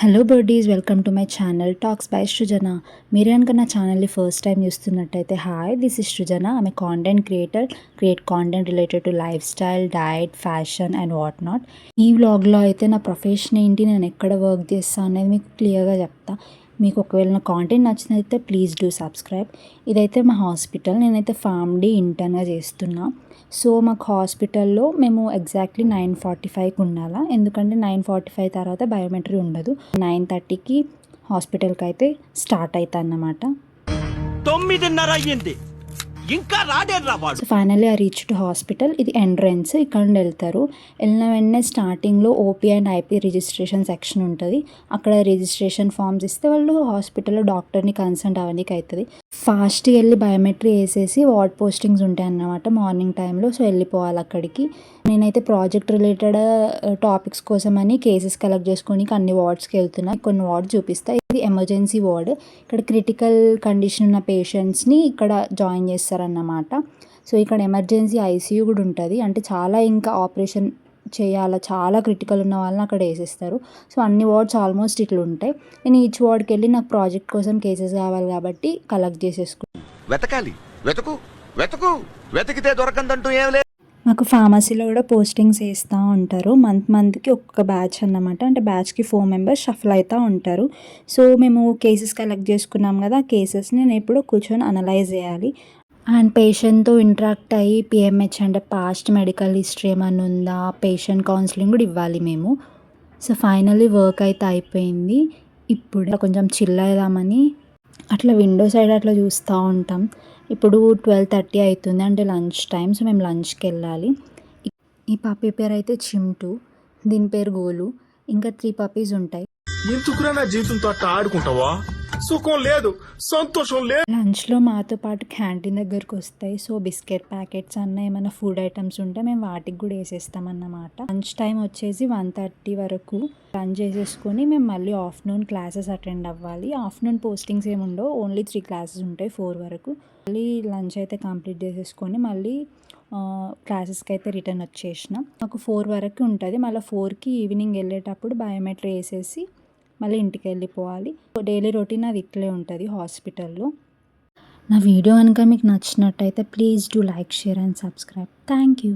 Hello birdies, welcome to my channel talks by Srujana. మీరు కనుక నా ఛానల్ని ఫస్ట్ టైం చూస్తున్నట్టయితే హాయ్, దిస్ ఇస్ సృజన. ఆమె content creator, create content related to lifestyle, diet, fashion and what not. ఈ వ్లాగ్లో అయితే నా ప్రొఫెషన్ ఏంటి, నేను ఎక్కడ వర్క్ చేస్తాను అనేది మీకు క్లియర్గా చెప్తా. మీకు ఒకవేళ నా కాంటెంట్ నచ్చినైతే ప్లీజ్ డూ సబ్స్క్రైబ్. ఇదైతే మా హాస్పిటల్, నేనైతే ఫార్మ్డీ ఇంటర్న్గా చేస్తున్నా. సో మాకు హాస్పిటల్లో మేము ఎగ్జాక్ట్లీ 9:45కి ఉండాలా, ఎందుకంటే 9:45 తర్వాత బయోమెట్రీ ఉండదు. 9:30కి హాస్పిటల్కి అయితే స్టార్ట్ అవుతా అన్నమాట. 9:30 అయ్యింది, ఇంకా రాడేరా వాడు. So finally I reach to hospital. ఇది ఎంట్రన్స్, ఇక్కడ నుండి వెళ్తారు. వెళ్ళిన వెంటనే స్టార్టింగ్లో OP and IP registration section ఉంటుంది. అక్కడ రిజిస్ట్రేషన్ ఫామ్స్ ఇస్తే వాళ్ళు హాస్పిటల్లో డాక్టర్ని కన్సల్ట్ అవ్వడానికి అవుతుంది. ఫాస్ట్గా వెళ్ళి బయోమెట్రీ వేసేసి వార్డ్ పోస్టింగ్స్ ఉంటాయి అన్నమాట మార్నింగ్ టైంలో. సో వెళ్ళిపోవాలి అక్కడికి. నేనైతే ప్రాజెక్ట్ రిలేటెడ్ టాపిక్స్ కోసమని కేసెస్ కలెక్ట్ చేసుకొని అన్ని వార్డ్స్కి వెళ్తున్నా. కొన్ని వార్డ్ చూపిస్తాయి. ఇది ఎమర్జెన్సీ వార్డ్. ఇక్కడ క్రిటికల్ కండిషన్ ఉన్న పేషెంట్స్ని ఇక్కడ జాయిన్ చేస్తారన్నమాట. సో ఇక్కడ ఎమర్జెన్సీ ఐసీయూ కూడా ఉంటుంది. అంటే చాలా ఇంకా ఆపరేషన్ చేయాలా, చాలా క్రిటికల్ ఉన్న వాళ్ళని అక్కడ వేసేస్తారు. సో అన్ని వార్డ్స్ ఆల్మోస్ట్ ఇట్లా ఉంటాయి. నేను ఈచ్ వార్డ్కి వెళ్ళి నాకు ప్రాజెక్ట్ కోసం కేసెస్ కావాలి కాబట్టి కలెక్ట్ చేసేసుకున్నాను. వెతకాలి, వెతుకు వెతుకు, వెతికితే దొరకందంటూ ఏం లేదు. మాకు ఫార్మసీలో కూడా పోస్టింగ్స్ వేస్తూ ఉంటారు. మంత్కి ఒక్కొక్క బ్యాచ్ అన్నమాట. అంటే బ్యాచ్కి 4 మెంబర్స్ షఫల్ అవుతూ ఉంటారు. సో మేము కేసెస్ కలెక్ట్ చేసుకున్నాం కదా, ఆ కేసెస్ని నేను ఎప్పుడు కూర్చొని అనలైజ్ చేయాలి. అండ్ పేషెంట్తో ఇంటరాక్ట్ అయ్యి పిఎంహెచ్ అంటే పాస్ట్ మెడికల్ హిస్టరీ ఏమైనా ఉందా, పేషెంట్ కౌన్సిలింగ్ కూడా ఇవ్వాలి మేము. సో ఫైనల్లీ వర్క్ అయితే అయిపోయింది. ఇప్పుడు కొంచెం చిల్ అవుదామని అట్లా విండో సైడ్ అట్లా చూస్తూ ఉంటాం. ఇప్పుడు 12:30 అవుతుంది, అంటే లంచ్ టైం. సో మేము లంచ్కి వెళ్ళాలి. ఈ పప్పీ పేరు అయితే చింటూ, దీని పేరు గోలు. ఇంకా 3 పప్పీస్ ఉంటాయి. ఎందుకురా నా జీవితంతో అట్లా ఆడుకుంటావా? సుఖం లేదు, సంతోషం లేదు. లంచ్లో మాతో పాటు క్యాంటీన్ దగ్గరకు వస్తాయి. సో బిస్కెట్ ప్యాకెట్స్ అన్న ఏమైనా ఫుడ్ ఐటమ్స్ ఉంటే మేము వాటికి కూడా వేసేస్తామన్నమాట. లంచ్ టైం వచ్చేసి 1:30 వరకు లంచ్ చేసేసుకొని మేము మళ్ళీ ఆఫ్టర్నూన్ క్లాసెస్ అటెండ్ అవ్వాలి. ఆఫ్టర్నూన్ పోస్టింగ్స్ ఏమి ఉండవు, ఓన్లీ 3 క్లాసెస్ ఉంటాయి 4 వరకు. మళ్ళీ లంచ్ అయితే కంప్లీట్ చేసేసుకొని మళ్ళీ క్లాసెస్కి అయితే రిటర్న్ వచ్చేసిన. మాకు 4 వరకు ఉంటుంది. మళ్ళీ 4కి ఈవినింగ్ వెళ్ళేటప్పుడు బయోమెట్రీ వేసేసి మళ్ళీ ఇంటికి వెళ్ళిపోవాలి. డైలీ రొటీన్ అది ఇట్లే ఉంటుంది హాస్పిటల్లో. నా వీడియో కనుక మీకు నచ్చినట్టయితే please do like, share and subscribe. Thank you.